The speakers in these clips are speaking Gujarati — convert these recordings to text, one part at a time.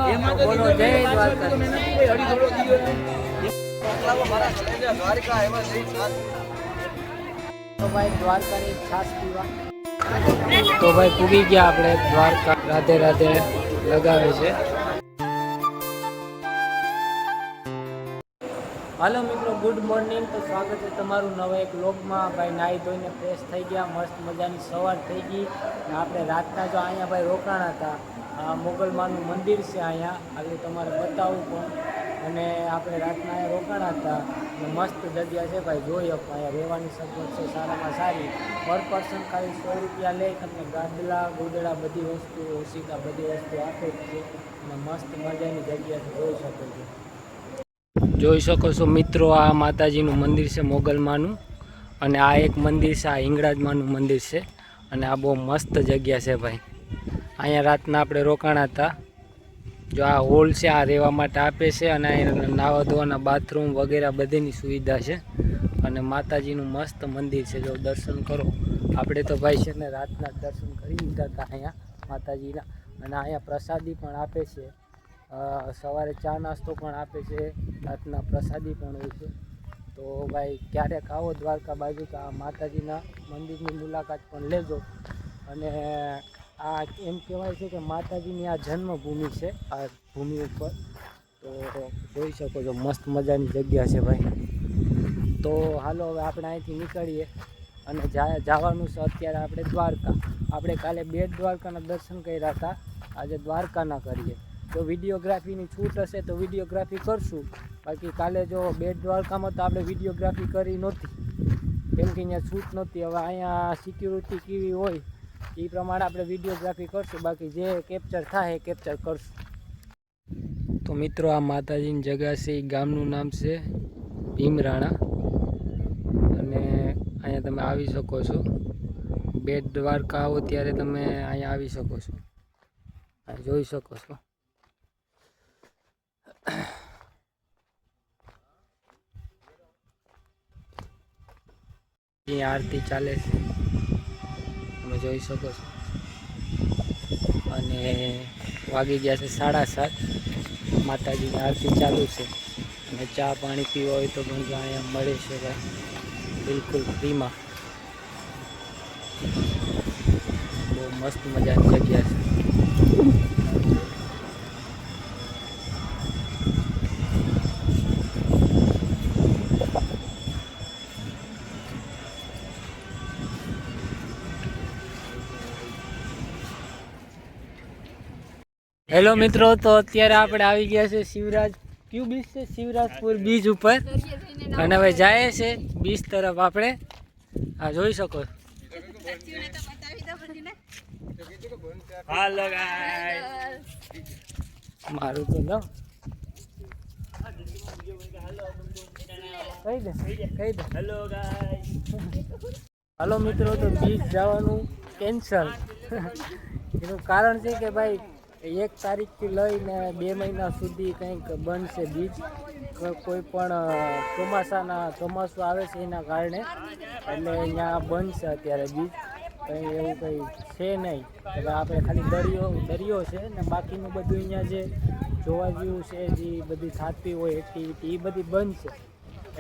બોલો જય દ્વારકા. તો ભાઈ દ્વારકાની છાશ પીવા તો ભાઈ પૂગી ગયા આપણે દ્વારકા. રાધે રાધે લગાવે છે. હાલો મિત્રો, ગુડ મોર્નિંગ. તો સ્વાગત છે તમારું નવા એક વ્લોગમાં. ભાઈ નાહી ધોઈને ફ્રેશ થઈ ગયા, મસ્ત મજાની સવાર થઈ ગઈ. અને આપણે રાતના જો અહીંયા ભાઈ રોકાણા હતા. આ મોગલમાનું મંદિર છે અહીંયા, આગળ તમારે બતાવું પણ. અને આપણે રાતના અહીંયા રોકાણા હતા. અને મસ્ત જગ્યા છે ભાઈ, જોઈ શકો. અહીંયા રહેવાની સગવડ છે સારામાં સારી. પર પર્સન ખાલી 100 રૂપિયા લે, તમને ગાદલા ગોદડા બધી વસ્તુ ઓશિકા બધી વસ્તુ આપે જ છે. અને મસ્ત મજાની જગ્યા છે, જોઈ શકો છો. જોઈ શકો છો મિત્રો, આ માતાજીનું મંદિર છે મોગલમાનું. અને આ એક મંદિર છે, આ હિંગળાજમાનું મંદિર છે. અને આ બહુ મસ્ત જગ્યા છે ભાઈ. અહીંયા રાતના આપણે રોકાણા હતા. જો આ હોલ છે, આ રહેવા માટે આપે છે. અને અહીંયા નાવા ધોવાના બાથરૂમ વગેરે બધીની સુવિધા છે. અને માતાજીનું મસ્ત મંદિર છે, જો દર્શન કરો. આપણે તો ભાઈ છે ને રાતના દર્શન કરી લીધા હતા અહીંયા માતાજીના. અને અહીંયા પ્રસાદી પણ આપે છે. સવારે ચા નાસ્તો પણ આપે છે, રાતના પ્રસાદી પણ હોય છે. તો ભાઈ ક્યારેક આવો દ્વારકા બાજુ તો આ માતાજીના મંદિરની મુલાકાત પણ લેજો. અને આ એમ કહેવાય છે કે માતાજીની આ જન્મભૂમિ છે, આ ભૂમિ ઉપર. તો જોઈ શકો છો, મસ્ત મજાની જગ્યા છે ભાઈ. તો હાલો હવે આપણે અહીંથી નીકળીએ. અને જવાનું છે અત્યારે આપણે દ્વારકા. આપણે કાલે બેટ દ્વારકાના દર્શન કર્યા હતા, આજે દ્વારકાના કરીએ. જો વિડીયોગ્રાફીની છૂટ હશે તો વિડીયોગ્રાફી કરશું. બાકી કાલે જો બેટ દ્વારકામાં તો આપણે વિડીયોગ્રાફી કરી નહોતી, કેમ કે અહીંયા છૂટ નહોતી. હવે અહીંયા સિક્યુરિટી કેવી હોય એ પ્રમાણે આપણે વિડીયોગ્રાફી કરશું. બાકી જે કેપ્ચર થાય એ કેપ્ચર કરશું. તો મિત્રો, આ માતાજીની જગ્યા છે, એ ગામનું નામ છે ભીમરાણા. અને અહીંયા તમે આવી શકો છો. બેટ દ્વારકા આવો ત્યારે તમે અહીંયા આવી શકો છો, જોઈ શકો છો. અહીંયા આરતી ચાલે છે, તમે જોઈ શકો છો. અને વાગી ગયા છે 7:30. માતાજીની આરતી ચાલુ છે. અને ચા પાણી પીવા હોય તો પણ અહીંયા મળે છે ભાઈ, બિલકુલ ફ્રીમાં. બહુ મસ્ત મજાની જગ્યા છે. હેલો મિત્રો, તો અત્યારે આપણે આવી ગયા છે શિવરાજ ક્યુ બીચ છે, શિવરાજપુર બીચ ઉપર. અને હવે જાય છે બીચ તરફ આપણે. હા, જોઈ શકો. હાલો ગાઈસ, મારું તો લો કહી દે હેલો ગાઈસ. હાલો મિત્રો, તો બીચ જવાનું કેન્સલ. એનું કારણ છે કે ભાઈ 1 તારીખથી લઈને 2 મહિના સુધી કંઈક બંધ છે બીચ. કોઈ પણ ચોમાસું આવે છે એના કારણે, એટલે અહીંયા બંધ છે અત્યારે બીચ. કંઈ એવું કંઈ છે નહીં. એટલે આપણે ખાલી દરિયો છે ને બાકીનું બધું અહીંયા જે જોવા જેવું છે, જે બધી થતી હોય એક્ટિવિટી, એ બધી બંધ છે.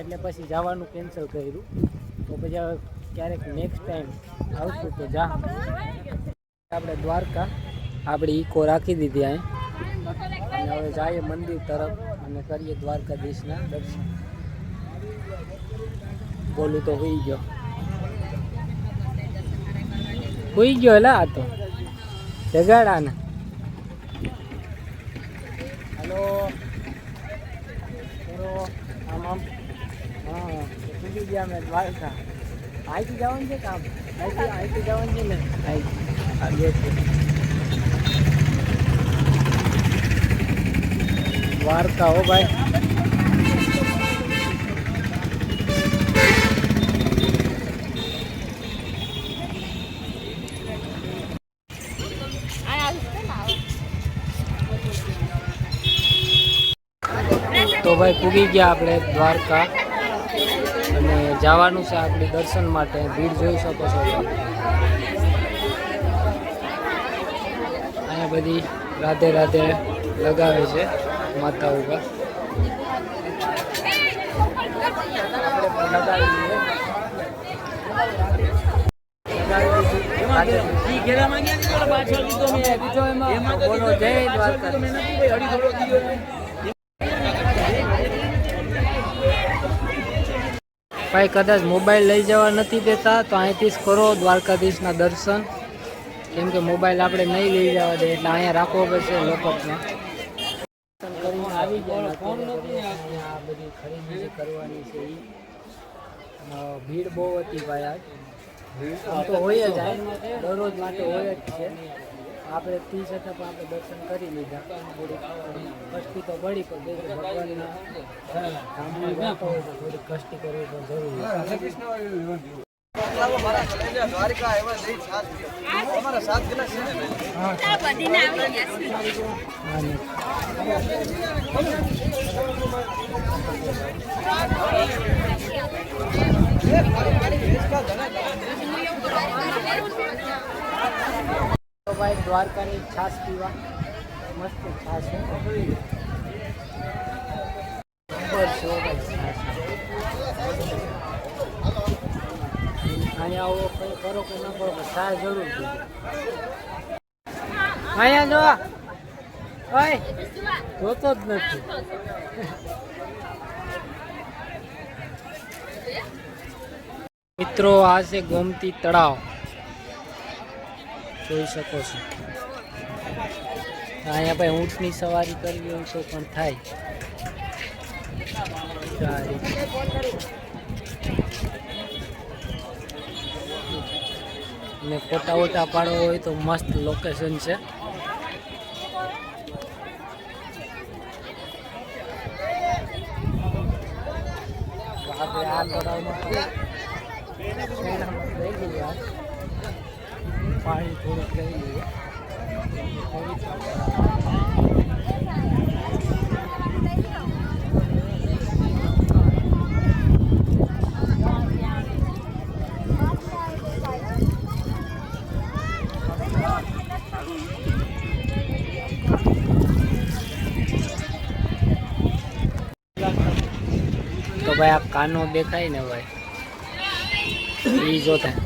એટલે પછી જવાનું કેન્સલ કર્યું. તો પછી ક્યારેક નેક્સ્ટ ટાઈમ આવશું તો જા. આપણે દ્વારકા આપણે ઈકો રાખી દીધી અહીં. અને હવે જઈએ મંદિર તરફ અને કરીએ દ્વારકાધીશના દર્શન. બોલું તો હોઈ ગયો એલા, આ તો જગાડા ને. હલો આમ હા, સુધી ગયા મેં દ્વારકા. અહીંથી જવાનું છે કામ, અહીંથી જવાનું છે ને. આવી છે દ્વારકા હો ભાઈ. તો ભાઈ પૂગી ગયા આપણે દ્વારકા. અને જવાનું છે આપણે દર્શન માટે. ભીડ જોઈ શકો છો. અહીંયા બધી રાધે રાધે લગાવે છે માતા ઉપર ભાઈ કદાચ મોબાઈલ લઈ જવા નથી દેતા તો અહીંથી જ કરો દ્વારકાધીશના દર્શન, કેમ કે મોબાઈલ આપણે નહીં લઈ જવા દે એટલે અહીંયા રાખવો પડશે લોકઅપમાં. દર્શન કરીને આવી ગયા આ બધી ખરીદી જે કરવાની છે એ ભીડ બહુ હતી ભાઈ. આજ આમ તો હોય જ દરરોજ માટે હોય જ છે. આપણે 30 હતા પણ આપણે દર્શન કરી લીધા. થોડી કષ્ટી તો પડી પણ ભગવાનના કામમાં જતો હોય તો થોડી કષ્ટી કરવી પણ જરૂરી તો ભાઈ દ્વારકાની છાશ પીવા મસ્ત છાશ છે. અહીંયા આવો કંઈ કરો કે ન કરો છાશ જરૂર છે. અહીંયા જો ભાઈ જોતો જ નથી. મિત્રો આ છે ગોમતી તળાવ, જોઈ શકો છો. અહીંયા ભાઈ ઊંટની સવારી કરવી હોય તો પણ થાય. ને ફોટા વોટા પાડવા હોય તો મસ્ત લોકેશન છે. આપણે આ તળાવમાં લઈ ગયા પાણી થોડુંક લઈ લઈએ. તો ભાઈ આ કાનો દેખાય ને ભાઈ એ જોતા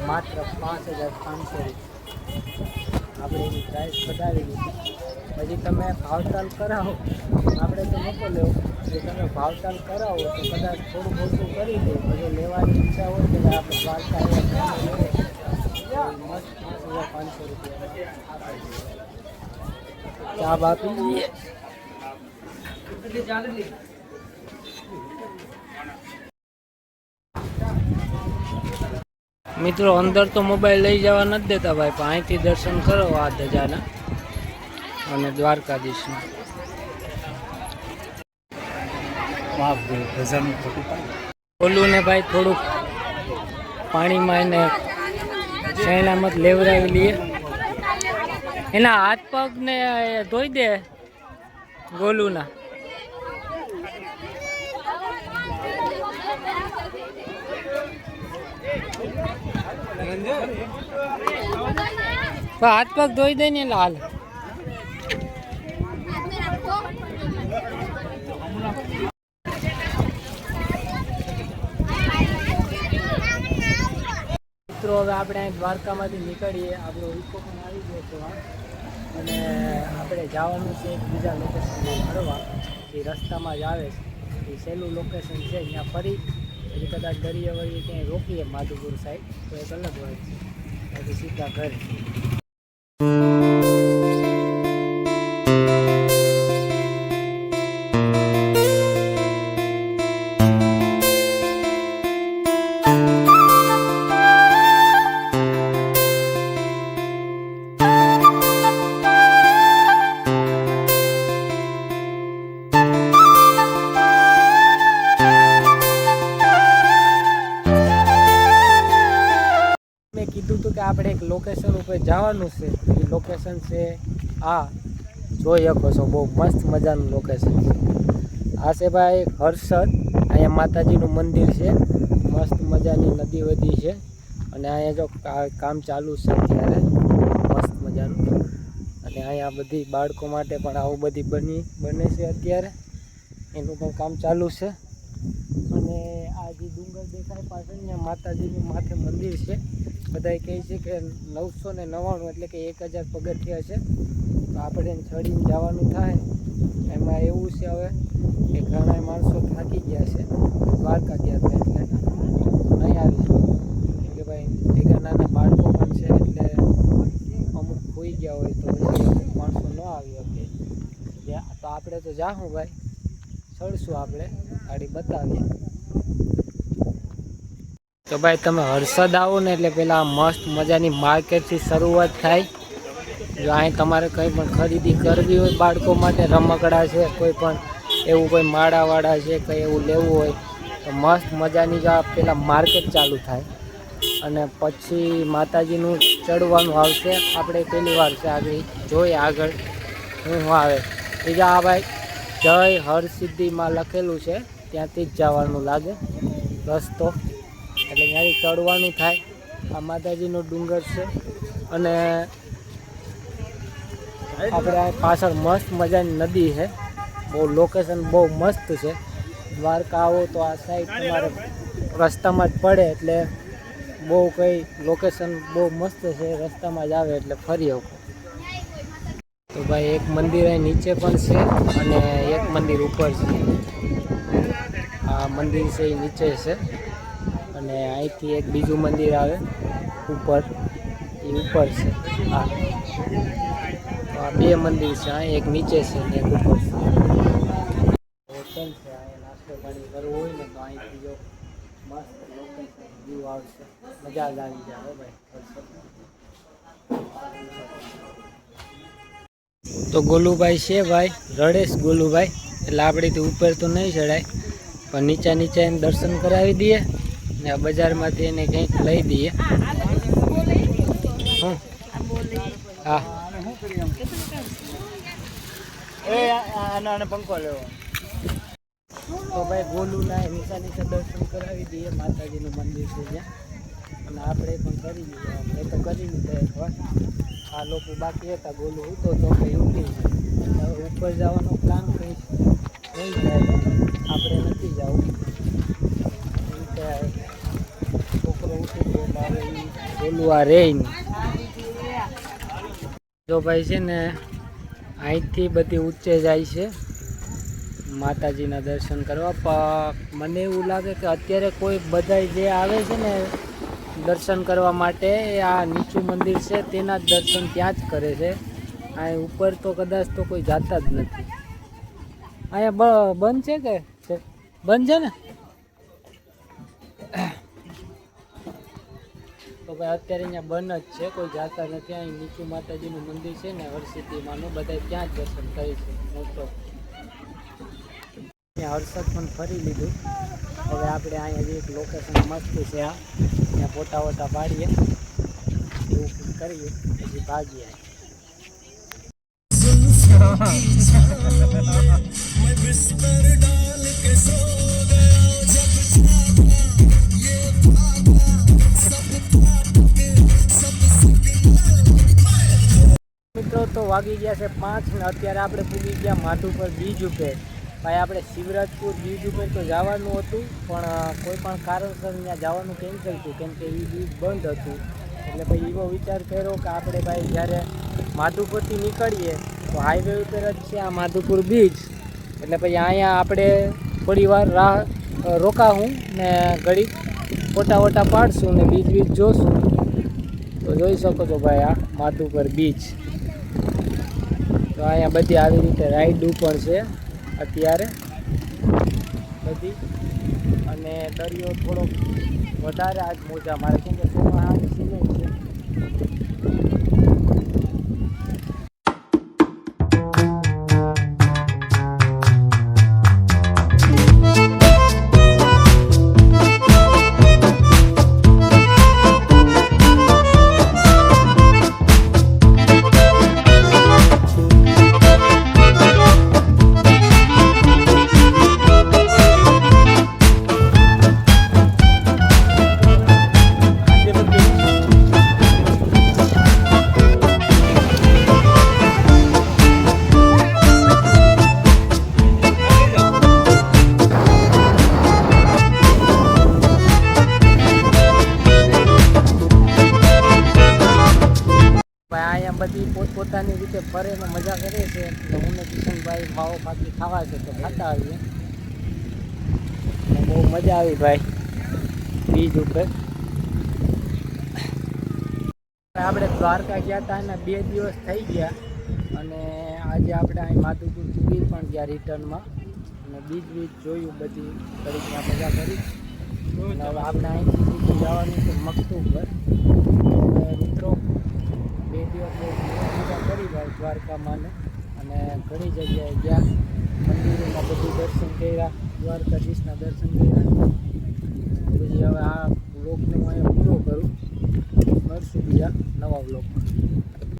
માત્ર 5,500 રૂપિયા આપણે એની પ્રાઇસ વધારી દીધી. હજી તમે ભાવતાલ કરાવો, આપણે તો નહોતો લેવો, જો તમે ભાવતાલ કરાવો તો કદાચ થોડું ઓછું કરી દે. પછી લેવાની ઈચ્છા હોય તો આપણે દ્વારકા મસ્ત 5,500 રૂપિયા ચા આપી દઈએ. મિત્રો અંદર તો મોબાઈલ લઈ જવા નથી દેતા ભાઈ, પણ અહીંથી દર્શન કરો આ ધજાના અને દ્વારકાધીશના. ઓલું ને ભાઈ થોડુંક પાણીમાં એને શેણામાં લેવરાવી લઈએ. એના હાથ પગ ને ધોઈ દે ગોલુના. હાથ પગ ધોઈ દે ને લાલ. મિત્રો હવે આપણે દ્વારકામાંથી નીકળીએ. આપણો ઇકો પણ આવી ગયો છે અને આપણે જવાનું છે એક બીજા લોકેશનમાં ફરવા. એ રસ્તામાં જ આવે છે, એ સહેલું લોકેશન છે. ત્યાં ફરી પછી કદાચ દરિયાવળી ક્યાંય રોકીએ માધુપુર સાઈડ તો એક અલગ હોય છે, પછી સીધા ઘરે. મેં કીધું હતું કે આપણે એક લોકેશન ઉપર જવાનું છે. એ લોકેશન છે આ, જોઈ શકો છો, બહુ મસ્ત મજાનું લોકેશન છે. આ છે ભાઈ હર્ષદ. અહીંયા માતાજીનું મંદિર છે, મસ્ત મજાની નદી વધી છે અને અહીંયા જો કામ ચાલુ છે અત્યારે મસ્ત મજાનું. અને ને અહીંયા બધી બાળકો માટે પણ આવું બધી બને છે અત્યારે, એનું પણ કામ ચાલુ છે. અને આ જે ડુંગર દેખાય પાછળ ને માતાજીનું માથે મંદિર છે. બધાય કહે છે કે 999 એટલે કે 1000 પગથિયા છે. તો આપણે ચડીને જવાનું થાય. એમાં એવું છે હવે કે ઘણા માણસો થાકી ગયા છે, દ્વારકા ગયા હતા એટલે નહીં આવી શકે. કે ભાઈ ભેગા નાના બાળકો પણ છે એટલે અમુક ખોઈ ગયા હોય તો અમુક માણસો ન આવી શકે. તો આપણે તો જાઉં ભાઈ, ચડશું આપણે, ગાડી બતાવીએ. તો ભાઈ તમે હર્ષદ આવો ને એટલે પેલા મસ્ત મજાની માર્કેટથી શરૂઆત થાય. જો અહીં તમારે કંઈ પણ ખરીદી કરવી હોય બાળકો માટે, રમકડા છે, કોઈ પણ એવું કોઈ માળાવાળા છે, કંઈ એવું લેવું હોય તો મસ્ત મજાની જો પેલા માર્કેટ ચાલુ થાય. અને પછી માતાજીનું ચડવાનું આવશે. આપણે પહેલી વાર છે, આગળ જોઈએ આગળ શું આવે. બીજા આ ભાઈ જય હરસિદ્ધિમાં લખેલું છે, ત્યાંથી જ જવાનું લાગે રસ્તો, એટલે ત્યાંથી ચડવાનું થાય. આ માતાજીનો ડુંગર છે. અને આપણે પાછળ મસ્ત મજાની નદી છે. બહુ લોકેશન બહુ મસ્ત છે. દ્વારકા આવો તો આ સાઈડ તમારે રસ્તામાં જ પડે, એટલે બહુ કંઈ લોકેશન બહુ મસ્ત છે. રસ્તામાં જ આવે એટલે ફરી આવો. તો ભાઈ એક મંદિર અહીં નીચે પણ છે અને એક મંદિર ઉપર છે. આ મંદિર છે એ નીચે છે અને અહીંથી એક બીજું મંદિર આવે ઉપર, એ ઉપર છે. હા, તો આ બે મંદિર છે, અહીં એક નીચે છે અને એક ઉપર છે. હોટલ છે, અહીં નાસ્તો પાણી કરવું હોય ને તો અહીંથી જો મસ્ત લોકેશન વ્યૂ આવશે, મજા જ આવી જાય. ભાઈ તો ગોલુભાઈ છે ભાઈ, રડેશ ગોલુભાઈ, એટલે આપણેથી ઉપર તો નહીં ચડાય પણ નીચે એને દર્શન કરાવી દઈએ ને આ બજારમાંથી એને કંઈક લઈ દઈએ. હા, પંખો લેવો. તો ભાઈ ગોલુના નીચે દર્શન કરાવી દઈએ. માતાજીનું મંદિર છે જ્યાં, અને આપણે પણ કરી લઈએ. મેં તો કરી લીધા એકવાર. આ લોકો બાકી હતા, ગોલું ઉતો તો કંઈ ઉઠી જાય. ઉપર જવાનો પ્લાન કંઈ નહીં થાય, આપણે નથી જવું. છોકરો ઉઠી ગયો એટલે હવે એ ગોલું આ રહે નહીં. જો ભાઈ છે ને અહીંથી બધી ઊંચે જાય છે માતાજીના દર્શન કરવા. મને એવું લાગે કે અત્યારે કોઈ બધા જે આવે છે ને દર્શન કરવા માટે, આ નીચું મંદિર છે તેના જ દર્શન ત્યાં જ કરે છે. અહીં ઉપર તો કદાચ તો કોઈ જાતા જ નથી. અહીંયા બંધ છે કે બંધ છે ને? તો ભાઈ અત્યારે અહીંયા બંધ જ છે, કોઈ જાતા નથી. અહીં નીચું માતાજીનું મંદિર છે ને હરસિદ્ધિમાંનું, બધા ત્યાં જ દર્શન કરે છે મોટો. ત્યાં હર્ષદ પણ ફરી લીધું. હવે આપણે અહીંયા જે એક લોકેશન મસ્ત છે, આ ત્યાં ફોટા વોટા પાડીએ, એવું કરીએ, પછી ભાગીએ. મિત્રો તો વાગી ગયા છે 5 ને અત્યારે આપણે પૂગી ગયા માધુપર બીચ ઉપર. ભાઈ આપણે શિવરાજપુર બીચ ઉપર તો જવાનું હતું પણ કોઈ પણ કારણસર ત્યાં જવાનું કેન્સલ થયું, કેમ કે એ બીચ બંધ હતું. એટલે ભાઈ એવો વિચાર કર્યો કે આપણે ભાઈ જ્યારે માધુપુરથી નીકળીએ તો હાઈવે ઉપર જ છે આ માધુપુર બીચ, એટલે ભાઈ અહીંયા આપણે થોડી વાર રોકાવું ને ઘડી ફોટા વોટા પાડશું ને બીચ જોશું. તો જોઈ શકો છો ભાઈ આ માધુપર બીચ. તો અહીંયા બધી આવી રીતે રાઈડો પણ છે અત્યારે બધી, અને દરિયો થોડોક વધારે આજ મોજા મારે, કેમ કે ચોમાસાની સિઝન છે. ફરે ને મજા કરે છે. તો હું ને કિશનભાઈ માવો પાકી ખાવા છે તો ખાતા આવીએ. બહુ મજા આવી ભાઈ બીજ ઉપર. આપણે દ્વારકા ગયા હતા અને 2 દિવસ થઈ ગયા અને આજે આપણે અહીં માધુપુર પૂરી પણ ગયા રિટર્નમાં અને બીજ જોયું બધી ઘડીકમાં મજા કરી. અને હવે આપણે અહીંથી સીધું જવાનું છે મકતું પર. મિત્રો 2 દિવસ બહુ મજા કરી ભાઈ દ્વારકામાં અને ઘણી જગ્યાએ ગયા, મંદિરોમાં બધું દર્શન કર્યા, દ્વારકાધીશના દર્શન કર્યા. પછી હવે આ વ્લોગને હું અહીંયા પૂરો કરું. મળશું બીજા નવા વ્લોગમાં.